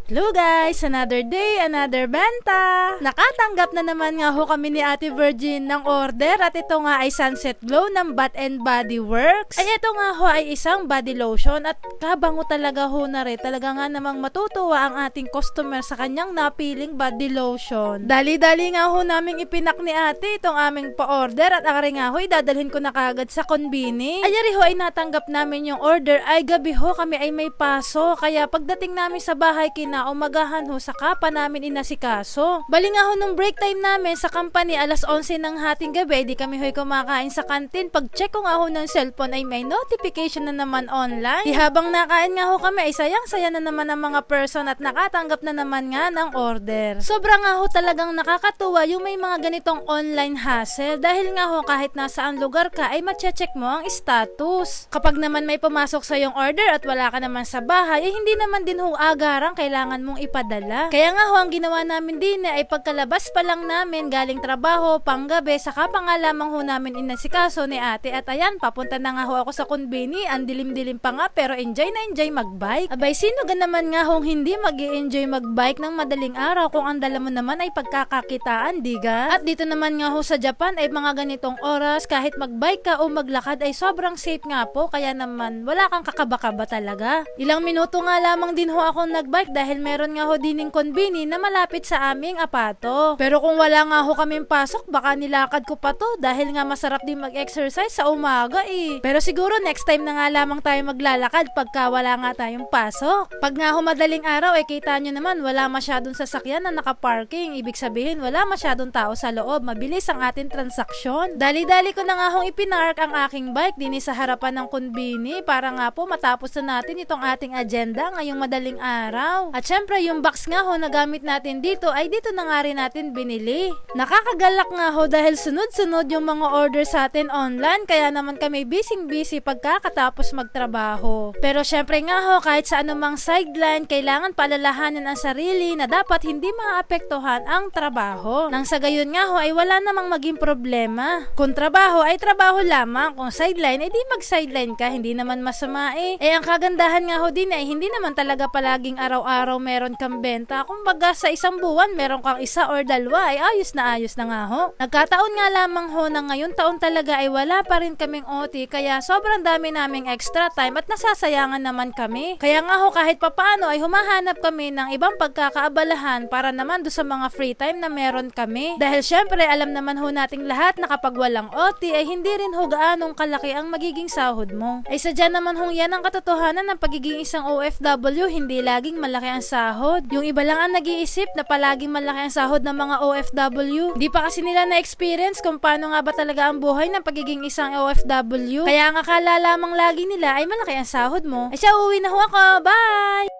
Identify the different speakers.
Speaker 1: Hello guys! Another day, another benta! Nakatanggap na naman nga ho kami ni Ate Virgin ng order at ito nga ay Sunset Glow ng Bath and Body Works. Ay ito nga ho ay isang body lotion at kabango talaga ho na rin. Talaga nga namang matutuwa ang ating customer sa kanyang napiling body lotion. Dali-dali nga ho naming ipinak ni ate itong aming pa-order at akari nga ho dadalhin ko na kagad sa konbini. Ayari ho ay natanggap namin yung order ay gabi ho kami ay may paso kaya pagdating namin sa bahay kinaumagahan ho saka pa namin inasikaso. Bali nga ho nung break time namin sa company alas 11 ng hating gabi di kami ho'y kumakain sa kantin. Pag check ko nga ho ng cellphone ay may notification na naman online. Di habang nakain nga ho kami ay sayang-saya na naman ang mga person at nakatanggap na naman nga ng order. Sobra nga ho talagang nakakatuwa yung may mga ganitong online hassle dahil nga ho kahit nasaan lugar ka ay mache-check mo ang status. Kapag naman may pumasok sa yung order at wala ka naman sa bahay ay hindi naman din ho agarang kailangan mong ipadala. Kaya nga ho ang ginawa namin din ay pagkalabas pa lang namin galing trabaho panggabi saka pa nga lamang ho namin inasikaso ni ate at ayan papunta na nga ho ako sa konbini. Ang dilim-dilim pa nga pero enjoy na enjoy magbike. Abay sino gan naman nga hong hindi mag-i-enjoy magbike ng madaling araw kung ang dala mo naman ay pagkakakitaan, diga? At dito naman nga ho sa Japan ay mga ganitong oras kahit magbike ka o maglakad ay sobrang safe nga po kaya naman wala kang kakaba-kaba talaga. Ilang minuto nga lamang din ho ako nagbike dahil meron nga ho dining konbini na malapit sa aming apato. Pero kung wala nga ho kaming pasok baka nilakad ko pa to dahil nga masarap din mag-exercise sa umaga eh. Pero siguro next time na nga lamang tayo maglalakad pagka wala nga tayong pasok. Pag nga ho madaling araw ay kita nyo naman wala masyadong sasakyan na nakaparking. Ibig sabihin wala masyadong tao sa loob. Mabilis ang ating transaksyon. Dali-dali ko na nga hong ipinark ang aking bike din sa harapan ng konbini para nga po matapos na natin itong ating agenda ngayong madaling araw. At syempre yung box nga ho na gamit natin dito ay dito na nga rin natin binili. Nakakagalak nga ho dahil sunod-sunod yung mga order sa atin online kaya naman kami busy pagkakatapos magtrabaho. Pero syempre nga ho kahit sa anumang sideline kailangan paalalahanan ang sarili na dapat hindi maapektuhan ang trabaho. Nang sa gayon nga ho ay wala namang maging problema. Kung trabaho ay trabaho lamang. Kung sideline ay di mag-sideline ka. Hindi naman masama eh. Eh ang kagandahan nga ho din ay hindi naman talaga palaging araw-araw meron kang benta. Kung baga sa isang buwan meron kang isa or dalawa ay ayos na nga ho. Nagkataon nga lamang ho na ngayon taon talaga ay wala pa rin kaming OT kaya sobrang dami naming extra time at nasasayangan naman kami. Kaya nga ho kahit papaano ay humahanap kami ng ibang pagkakaabalahan para naman do sa mga free time na meron kami. Dahil syempre alam naman ho nating lahat na kapag walang OT ay hindi rin ho gaanong kalaki ang magiging sahod mo. Ay sadya naman hong yan ang katotohanan ng pagiging isang OFW, hindi laging malaki ang sahod. Yung iba lang ang nag-iisip na palaging malaki ang sahod ng mga OFW. Hindi pa kasi nila na-experience kung paano nga ba talaga ang buhay ng pagiging isang OFW. Kaya ang akala lamang lagi nila ay malaki ang sahod mo. Ay siya, uwi na ho ako. Bye!